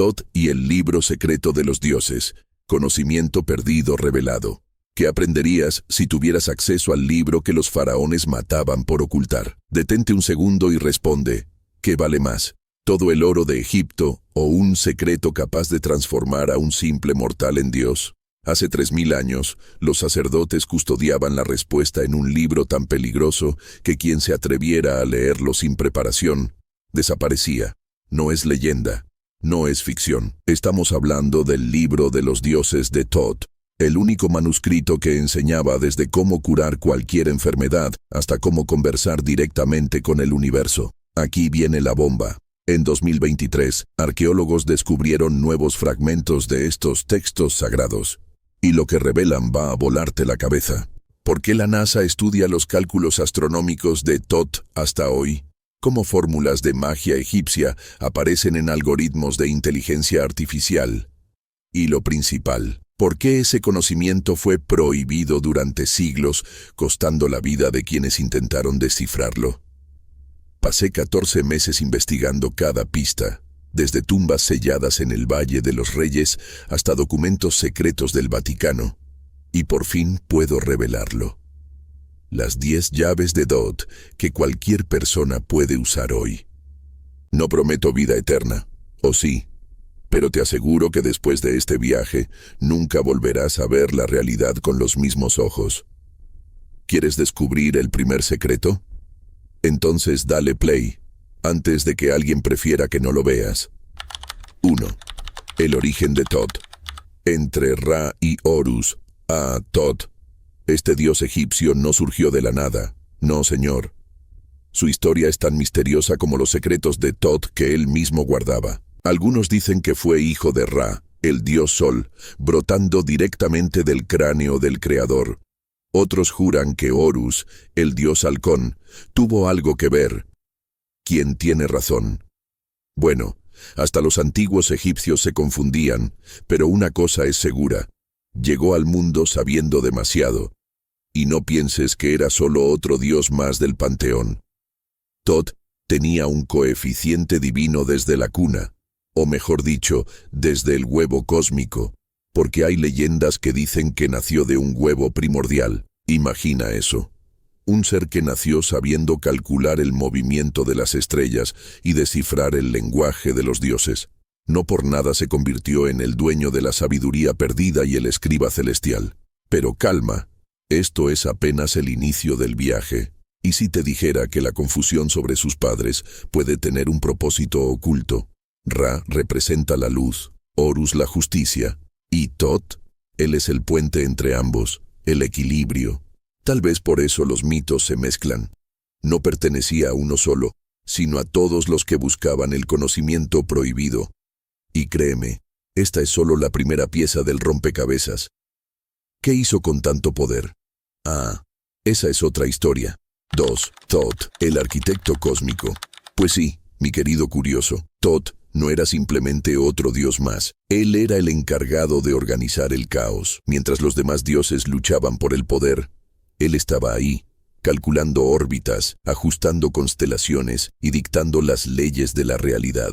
Thoth y el libro secreto de los dioses, conocimiento perdido revelado. ¿Qué aprenderías si tuvieras acceso al libro que los faraones mataban por ocultar? Detente un segundo y responde, ¿qué vale más? ¿Todo el oro de Egipto o un secreto capaz de transformar a un simple mortal en Dios? Hace 3000 años, los sacerdotes custodiaban la respuesta en un libro tan peligroso que quien se atreviera a leerlo sin preparación, desaparecía. No es leyenda, no es ficción. Estamos hablando del libro de los dioses de Thoth, el único manuscrito que enseñaba desde cómo curar cualquier enfermedad hasta cómo conversar directamente con el universo. Aquí viene la bomba. En 2023, arqueólogos descubrieron nuevos fragmentos de estos textos sagrados. Y lo que revelan va a volarte la cabeza. ¿Por qué la NASA estudia los cálculos astronómicos de Thoth hasta hoy? ¿Cómo fórmulas de magia egipcia aparecen en algoritmos de inteligencia artificial? Y lo principal, ¿por qué ese conocimiento fue prohibido durante siglos, costando la vida de quienes intentaron descifrarlo? Pasé 14 meses investigando cada pista, desde tumbas selladas en el Valle de los Reyes hasta documentos secretos del Vaticano, y por fin puedo revelarlo. Las 10 llaves de Thoth que cualquier persona puede usar hoy. No prometo vida eterna, o sí, pero te aseguro que después de este viaje nunca volverás a ver la realidad con los mismos ojos. ¿Quieres descubrir el primer secreto? Entonces dale play, antes de que alguien prefiera que no lo veas. 1. El origen de Thoth. Entre Ra y Horus, Thoth. Este dios egipcio no surgió de la nada, no señor. Su historia es tan misteriosa como los secretos de Thoth que él mismo guardaba. Algunos dicen que fue hijo de Ra, el dios Sol, brotando directamente del cráneo del creador. Otros juran que Horus, el dios halcón, tuvo algo que ver. ¿Quién tiene razón? Bueno, hasta los antiguos egipcios se confundían, pero una cosa es segura. Llegó al mundo sabiendo demasiado. Y no pienses que era solo otro dios más del panteón. Thoth tenía un coeficiente divino desde la cuna, o mejor dicho, desde el huevo cósmico, porque hay leyendas que dicen que nació de un huevo primordial. Imagina eso. Un ser que nació sabiendo calcular el movimiento de las estrellas y descifrar el lenguaje de los dioses. No por nada se convirtió en el dueño de la sabiduría perdida y el escriba celestial. Pero calma, esto es apenas el inicio del viaje. ¿Y si te dijera que la confusión sobre sus padres puede tener un propósito oculto? Ra representa la luz, Horus la justicia, y Thoth, él es el puente entre ambos, el equilibrio. Tal vez por eso los mitos se mezclan. No pertenecía a uno solo, sino a todos los que buscaban el conocimiento prohibido. Y créeme, esta es solo la primera pieza del rompecabezas. ¿Qué hizo con tanto poder? Esa es otra historia. 2. Thoth, el arquitecto cósmico. Pues sí, mi querido curioso, Thoth no era simplemente otro dios más. Él era el encargado de organizar el caos. Mientras los demás dioses luchaban por el poder, él estaba ahí, calculando órbitas, ajustando constelaciones y dictando las leyes de la realidad.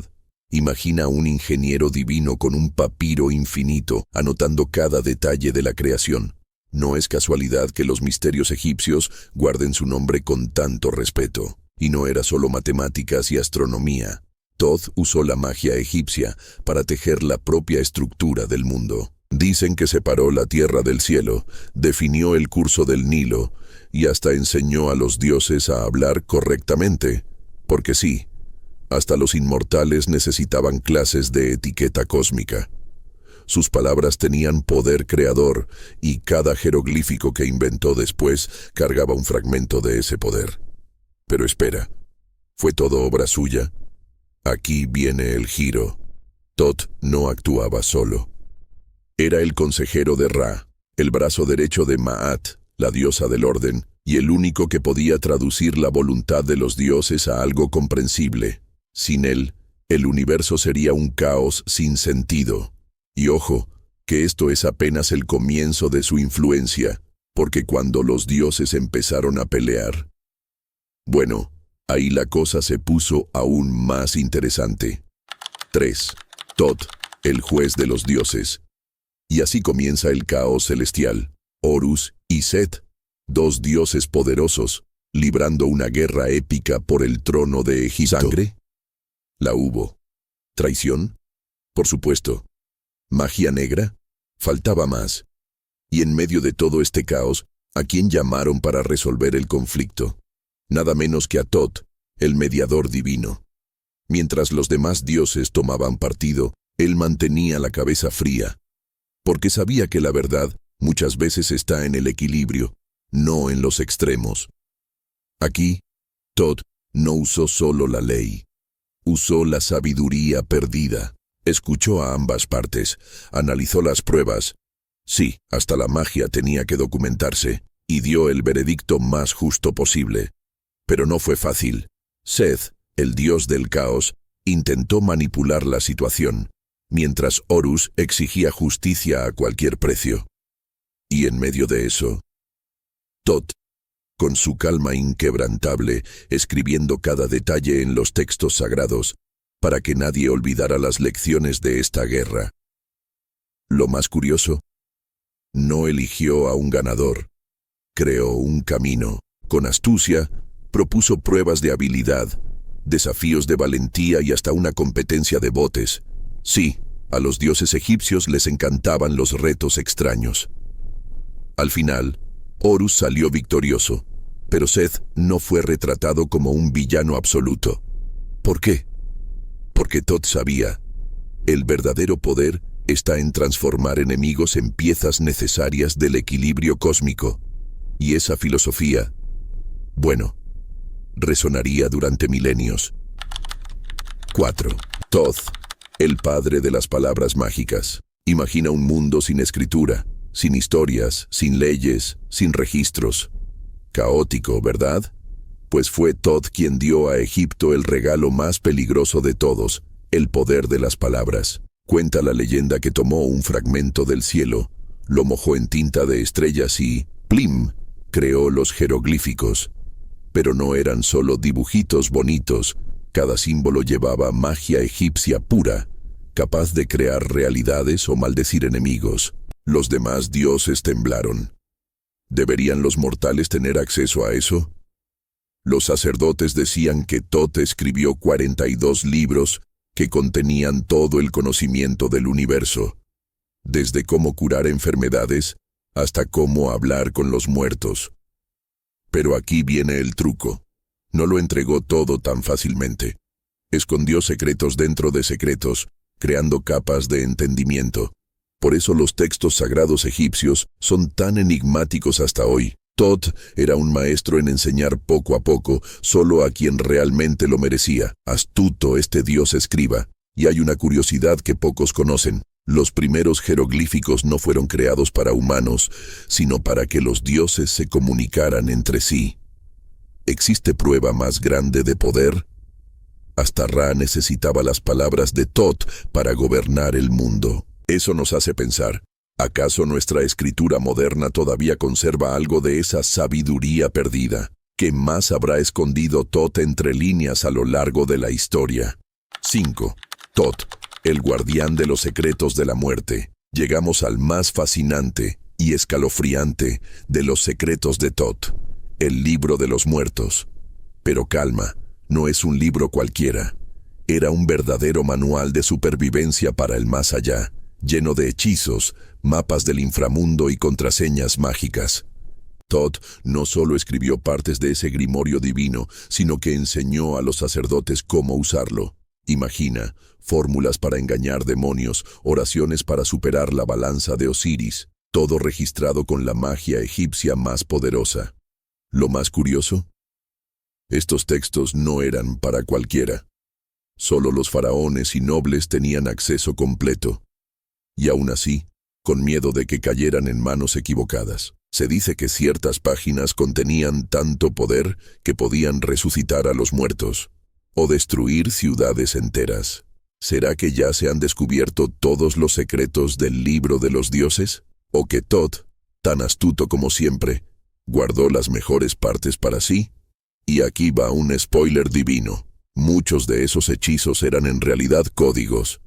Imagina a un ingeniero divino con un papiro infinito, anotando cada detalle de la creación. No es casualidad que los misterios egipcios guarden su nombre con tanto respeto. Y no era solo matemáticas y astronomía. Thoth usó la magia egipcia para tejer la propia estructura del mundo. Dicen que separó la tierra del cielo, definió el curso del Nilo y hasta enseñó a los dioses a hablar correctamente. Porque sí, hasta los inmortales necesitaban clases de etiqueta cósmica. Sus palabras tenían poder creador y cada jeroglífico que inventó después cargaba un fragmento de ese poder. Pero espera, ¿fue todo obra suya? Aquí viene el giro. Thoth no actuaba solo. Era el consejero de Ra, el brazo derecho de Ma'at, la diosa del orden, y el único que podía traducir la voluntad de los dioses a algo comprensible. Sin él, el universo sería un caos sin sentido. Y ojo, que esto es apenas el comienzo de su influencia, porque cuando los dioses empezaron a pelear, bueno, ahí la cosa se puso aún más interesante. 3. Thoth, el juez de los dioses. Y así comienza el caos celestial. Horus y Set, dos dioses poderosos, librando una guerra épica por el trono de Egipto. ¿Sangre? La hubo. ¿Traición? Por supuesto. ¿Magia negra? Faltaba más. Y en medio de todo este caos, ¿a quién llamaron para resolver el conflicto? Nada menos que a Thoth, el mediador divino. Mientras los demás dioses tomaban partido, él mantenía la cabeza fría, porque sabía que la verdad muchas veces está en el equilibrio, no en los extremos. Aquí, Thoth no usó solo la ley, usó la sabiduría perdida. Escuchó a ambas partes, analizó las pruebas. Sí, hasta la magia tenía que documentarse, y dio el veredicto más justo posible. Pero no fue fácil. Seth, el dios del caos, intentó manipular la situación, mientras Horus exigía justicia a cualquier precio. Y en medio de eso, Thoth, con su calma inquebrantable, escribiendo cada detalle en los textos sagrados, para que nadie olvidara las lecciones de esta guerra. Lo más curioso, no eligió a un ganador, creó un camino. Con astucia, propuso pruebas de habilidad, desafíos de valentía y hasta una competencia de botes. Sí, a los dioses egipcios les encantaban los retos extraños. Al final, Horus salió victorioso, pero Seth no fue retratado como un villano absoluto. ¿Por qué? Porque Thoth sabía, el verdadero poder está en transformar enemigos en piezas necesarias del equilibrio cósmico. Y esa filosofía, bueno, resonaría durante milenios. 4. Thoth, el padre de las palabras mágicas. Imagina un mundo sin escritura, sin historias, sin leyes, sin registros. Caótico, ¿verdad? Pues fue Thoth quien dio a Egipto el regalo más peligroso de todos, el poder de las palabras. Cuenta la leyenda que tomó un fragmento del cielo, lo mojó en tinta de estrellas y, ¡plim!, creó los jeroglíficos. Pero no eran solo dibujitos bonitos, cada símbolo llevaba magia egipcia pura, capaz de crear realidades o maldecir enemigos. Los demás dioses temblaron. ¿Deberían los mortales tener acceso a eso? Los sacerdotes decían que Thoth escribió 42 libros que contenían todo el conocimiento del universo, desde cómo curar enfermedades hasta cómo hablar con los muertos. Pero aquí viene el truco. No lo entregó todo tan fácilmente. Escondió secretos dentro de secretos, creando capas de entendimiento. Por eso los textos sagrados egipcios son tan enigmáticos hasta hoy. Thoth era un maestro en enseñar poco a poco, solo a quien realmente lo merecía. Astuto este dios escriba. Y hay una curiosidad que pocos conocen. Los primeros jeroglíficos no fueron creados para humanos, sino para que los dioses se comunicaran entre sí. ¿Existe prueba más grande de poder? Hasta Ra necesitaba las palabras de Thoth para gobernar el mundo. Eso nos hace pensar. ¿Acaso nuestra escritura moderna todavía conserva algo de esa sabiduría perdida? ¿Qué más habrá escondido Thoth entre líneas a lo largo de la historia? 5. Thoth, el guardián de los secretos de la muerte. Llegamos al más fascinante y escalofriante de los secretos de Thoth, el libro de los muertos. Pero calma, no es un libro cualquiera. Era un verdadero manual de supervivencia para el más allá, lleno de hechizos, mapas del inframundo y contraseñas mágicas. Thoth no solo escribió partes de ese grimorio divino, sino que enseñó a los sacerdotes cómo usarlo. Imagina, fórmulas para engañar demonios, oraciones para superar la balanza de Osiris, todo registrado con la magia egipcia más poderosa. Lo más curioso, estos textos no eran para cualquiera. Solo los faraones y nobles tenían acceso completo. Y aún así, con miedo de que cayeran en manos equivocadas. Se dice que ciertas páginas contenían tanto poder que podían resucitar a los muertos, o destruir ciudades enteras. ¿Será que ya se han descubierto todos los secretos del libro de los dioses? ¿O que Thoth, tan astuto como siempre, guardó las mejores partes para sí? Y aquí va un spoiler divino. Muchos de esos hechizos eran en realidad códigos.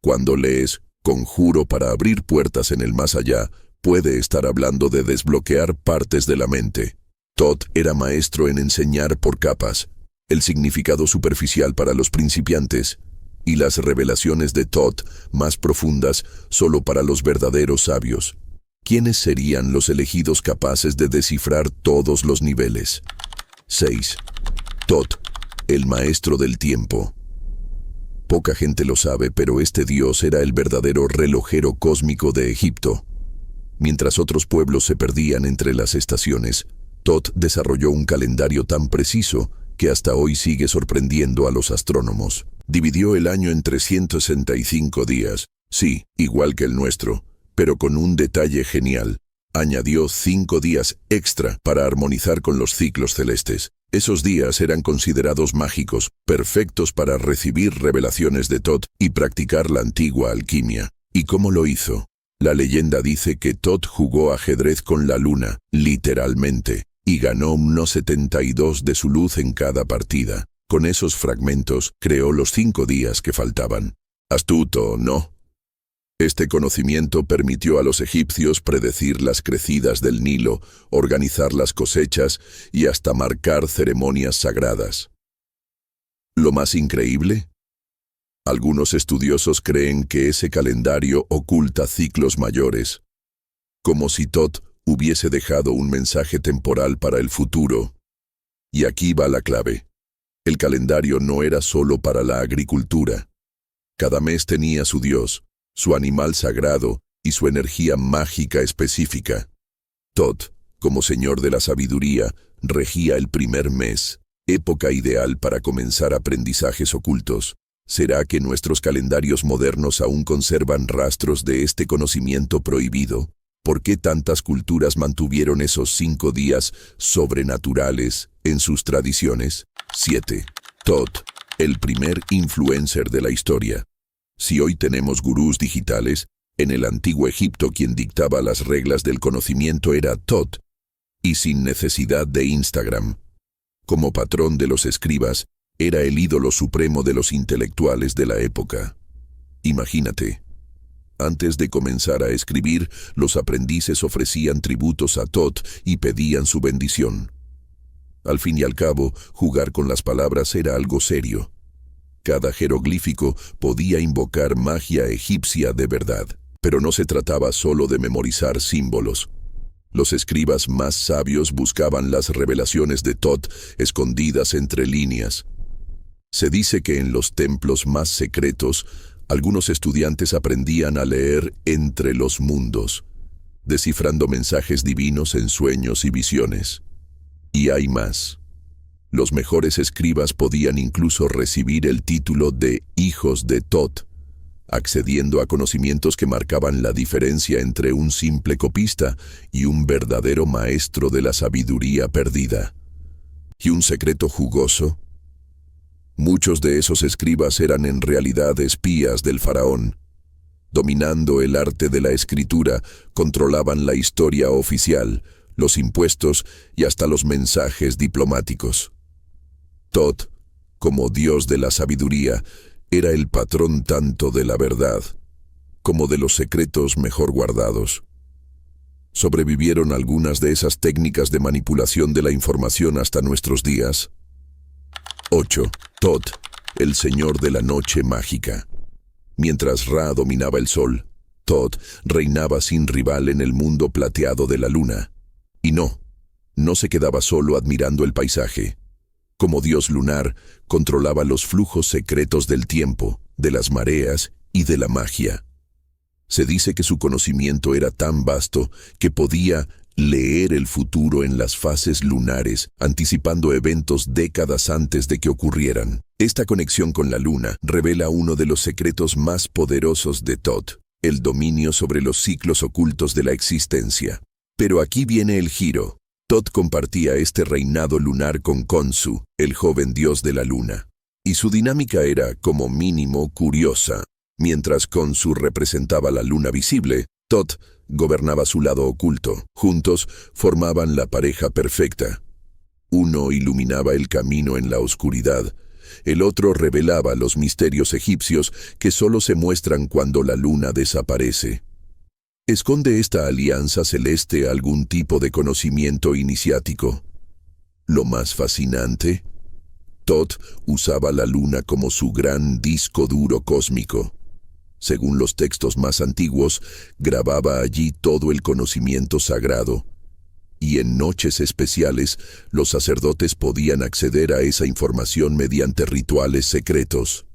Cuando lees conjuro para abrir puertas en el más allá, puede estar hablando de desbloquear partes de la mente. Thoth era maestro en enseñar por capas, el significado superficial para los principiantes, y las revelaciones de Thoth más profundas solo para los verdaderos sabios. ¿Quiénes serían los elegidos capaces de descifrar todos los niveles? 6. Thoth, el maestro del tiempo. Poca gente lo sabe, pero este dios era el verdadero relojero cósmico de Egipto. Mientras otros pueblos se perdían entre las estaciones, Thoth desarrolló un calendario tan preciso que hasta hoy sigue sorprendiendo a los astrónomos. Dividió el año en 365 días, sí, igual que el nuestro, pero con un detalle genial. Añadió 5 días extra para armonizar con los ciclos celestes. Esos días eran considerados mágicos, perfectos para recibir revelaciones de Thoth y practicar la antigua alquimia. ¿Y cómo lo hizo? La leyenda dice que Thoth jugó ajedrez con la luna, literalmente, y ganó unos 72 de su luz en cada partida. Con esos fragmentos, creó los 5 días que faltaban. Astuto, ¿no? Este conocimiento permitió a los egipcios predecir las crecidas del Nilo, organizar las cosechas y hasta marcar ceremonias sagradas. ¿Lo más increíble? Algunos estudiosos creen que ese calendario oculta ciclos mayores, como si Thoth hubiese dejado un mensaje temporal para el futuro. Y aquí va la clave. El calendario no era solo para la agricultura. Cada mes tenía su dios, su animal sagrado y su energía mágica específica. Thoth, como señor de la sabiduría, regía el primer mes, época ideal para comenzar aprendizajes ocultos. ¿Será que nuestros calendarios modernos aún conservan rastros de este conocimiento prohibido? ¿Por qué tantas culturas mantuvieron esos 5 días sobrenaturales en sus tradiciones? 7. Thoth, el primer influencer de la historia. Si hoy tenemos gurús digitales, en el antiguo Egipto quien dictaba las reglas del conocimiento era Thoth, y sin necesidad de Instagram. Como patrón de los escribas, era el ídolo supremo de los intelectuales de la época. Imagínate. Antes de comenzar a escribir, los aprendices ofrecían tributos a Thoth y pedían su bendición. Al fin y al cabo, jugar con las palabras era algo serio. Cada jeroglífico podía invocar magia egipcia de verdad, pero no se trataba solo de memorizar símbolos. Los escribas más sabios buscaban las revelaciones de Thoth escondidas entre líneas. Se dice que en los templos más secretos, algunos estudiantes aprendían a leer entre los mundos, descifrando mensajes divinos en sueños y visiones. Y hay más. Los mejores escribas podían incluso recibir el título de hijos de Thoth, accediendo a conocimientos que marcaban la diferencia entre un simple copista y un verdadero maestro de la sabiduría perdida. ¿Y un secreto jugoso? Muchos de esos escribas eran en realidad espías del faraón. Dominando el arte de la escritura, controlaban la historia oficial, los impuestos y hasta los mensajes diplomáticos. Thoth, como dios de la sabiduría, era el patrón tanto de la verdad como de los secretos mejor guardados. ¿Sobrevivieron algunas de esas técnicas de manipulación de la información hasta nuestros días? 8. Thoth, el señor de la noche mágica. Mientras Ra dominaba el sol, Thoth reinaba sin rival en el mundo plateado de la luna. Y no se quedaba solo admirando el paisaje. Como dios lunar, controlaba los flujos secretos del tiempo, de las mareas y de la magia. Se dice que su conocimiento era tan vasto que podía leer el futuro en las fases lunares, anticipando eventos décadas antes de que ocurrieran. Esta conexión con la luna revela uno de los secretos más poderosos de Thoth, el dominio sobre los ciclos ocultos de la existencia. Pero aquí viene el giro. Thoth compartía este reinado lunar con Khonsu, el joven dios de la luna. Y su dinámica era, como mínimo, curiosa. Mientras Khonsu representaba la luna visible, Thoth gobernaba su lado oculto. Juntos formaban la pareja perfecta. Uno iluminaba el camino en la oscuridad, El otro revelaba los misterios egipcios que solo se muestran cuando la luna desaparece. ¿Esconde esta alianza celeste algún tipo de conocimiento iniciático? Lo más fascinante, Thoth usaba la luna como su gran disco duro cósmico. Según los textos más antiguos, grababa allí todo el conocimiento sagrado, y en noches especiales los sacerdotes podían acceder a esa información mediante rituales secretos.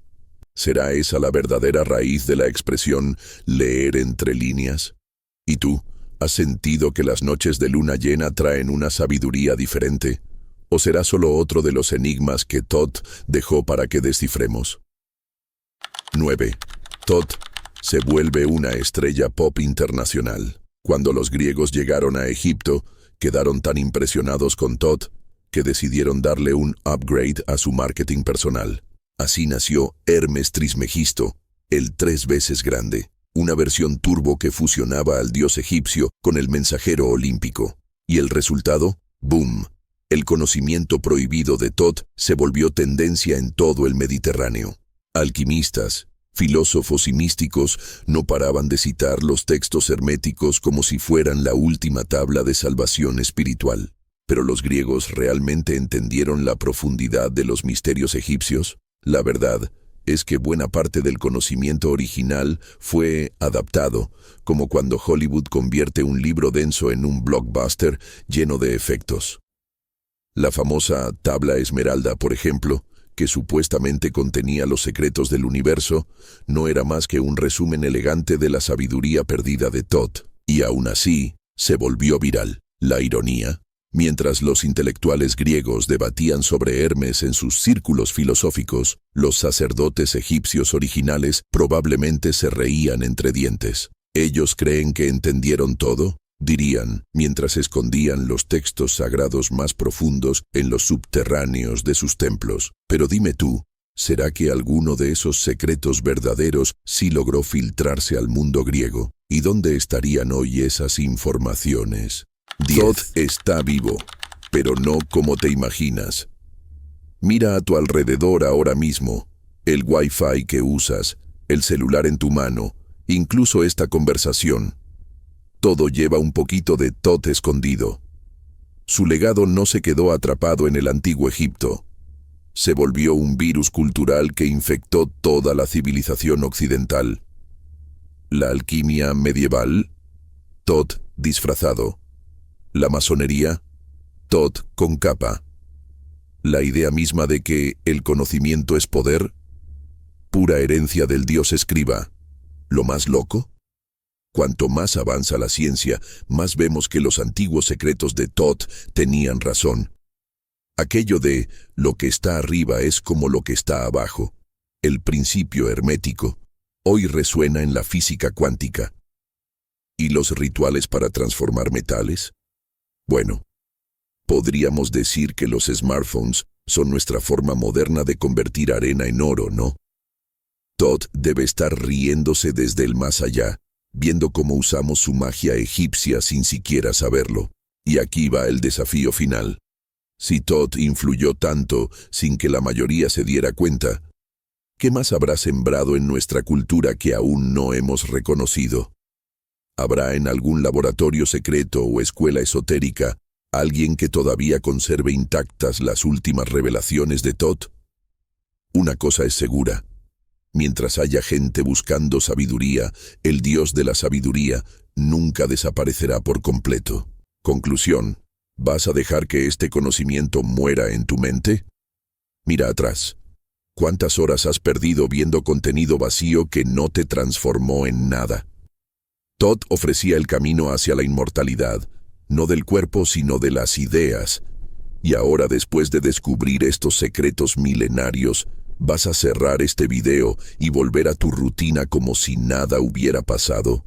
¿Será esa la verdadera raíz de la expresión leer entre líneas? ¿Y tú, has sentido que las noches de luna llena traen una sabiduría diferente? ¿O será solo otro de los enigmas que Thoth dejó para que descifremos? 9. Thoth se vuelve una estrella pop internacional. Cuando los griegos llegaron a Egipto, quedaron tan impresionados con Thoth que decidieron darle un upgrade a su marketing personal. Así nació Hermes Trismegisto, el 3 veces grande, una versión turbo que fusionaba al dios egipcio con el mensajero olímpico. ¿Y el resultado? ¡Boom! El conocimiento prohibido de Thoth se volvió tendencia en todo el Mediterráneo. Alquimistas, filósofos y místicos no paraban de citar los textos herméticos como si fueran la última tabla de salvación espiritual. ¿Pero los griegos realmente entendieron la profundidad de los misterios egipcios? La verdad es que buena parte del conocimiento original fue adaptado, como cuando Hollywood convierte un libro denso en un blockbuster lleno de efectos. La famosa Tabla Esmeralda, por ejemplo, que supuestamente contenía los secretos del universo, no era más que un resumen elegante de la sabiduría perdida de Thoth, y aún así se volvió viral. La ironía, mientras los intelectuales griegos debatían sobre Hermes en sus círculos filosóficos, los sacerdotes egipcios originales probablemente se reían entre dientes. ¿Ellos creen que entendieron todo?, dirían, mientras escondían los textos sagrados más profundos en los subterráneos de sus templos. Pero dime tú, ¿será que alguno de esos secretos verdaderos sí logró filtrarse al mundo griego? ¿Y dónde estarían hoy esas informaciones? Thoth está vivo, pero no como te imaginas. Mira a tu alrededor ahora mismo, el Wi-Fi que usas, el celular en tu mano, incluso esta conversación. Todo lleva un poquito de Thoth escondido. Su legado no se quedó atrapado en el antiguo Egipto. Se volvió un virus cultural que infectó toda la civilización occidental. La alquimia medieval, Thoth disfrazado. La masonería, Thoth con capa. La idea misma de que el conocimiento es poder, pura herencia del dios escriba. ¿Lo más loco? Cuanto más avanza la ciencia, más vemos que los antiguos secretos de Thoth tenían razón. Aquello de lo que está arriba es como lo que está abajo, el principio hermético, hoy resuena en la física cuántica. ¿Y los rituales para transformar metales? Bueno, podríamos decir que los smartphones son nuestra forma moderna de convertir arena en oro, ¿no? Thoth debe estar riéndose desde el más allá, viendo cómo usamos su magia egipcia sin siquiera saberlo. Y aquí va el desafío final. Si Thoth influyó tanto sin que la mayoría se diera cuenta, ¿qué más habrá sembrado en nuestra cultura que aún no hemos reconocido? ¿Habrá en algún laboratorio secreto o escuela esotérica alguien que todavía conserve intactas las últimas revelaciones de Thoth? Una cosa es segura. Mientras haya gente buscando sabiduría, el dios de la sabiduría nunca desaparecerá por completo. Conclusión, ¿vas a dejar que este conocimiento muera en tu mente? Mira atrás. ¿Cuántas horas has perdido viendo contenido vacío que no te transformó en nada? Thoth ofrecía el camino hacia la inmortalidad, no del cuerpo sino de las ideas. Y ahora, después de descubrir estos secretos milenarios, ¿vas a cerrar este video y volver a tu rutina como si nada hubiera pasado?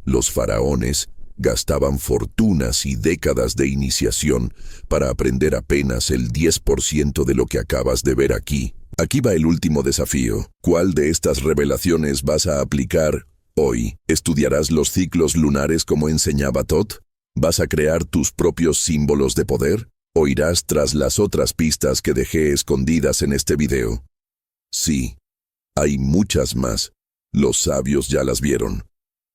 Los faraones gastaban fortunas y décadas de iniciación para aprender apenas el 10% de lo que acabas de ver aquí. Aquí va el último desafío. ¿Cuál de estas revelaciones vas a aplicar hoy? ¿Estudiarás los ciclos lunares como enseñaba Thoth? ¿Vas a crear tus propios símbolos de poder? ¿O irás tras las otras pistas que dejé escondidas en este video? Sí, hay muchas más. Los sabios ya las vieron.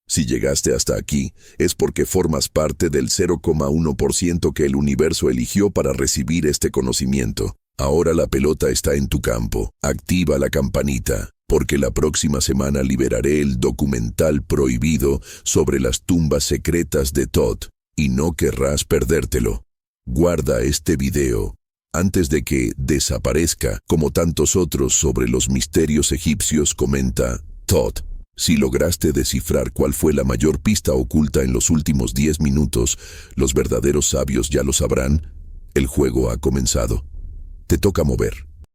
Si llegaste hasta aquí, es porque formas parte del 0,1% que el universo eligió para recibir este conocimiento. Ahora la pelota está en tu campo. Activa la campanita, porque la próxima semana liberaré el documental prohibido sobre las tumbas secretas de Thoth, y no querrás perdértelo. Guarda este video antes de que desaparezca, como tantos otros sobre los misterios egipcios. Comenta Thoth. Si lograste descifrar cuál fue la mayor pista oculta en los últimos 10 minutos, los verdaderos sabios ya lo sabrán. El juego ha comenzado. Te toca mover.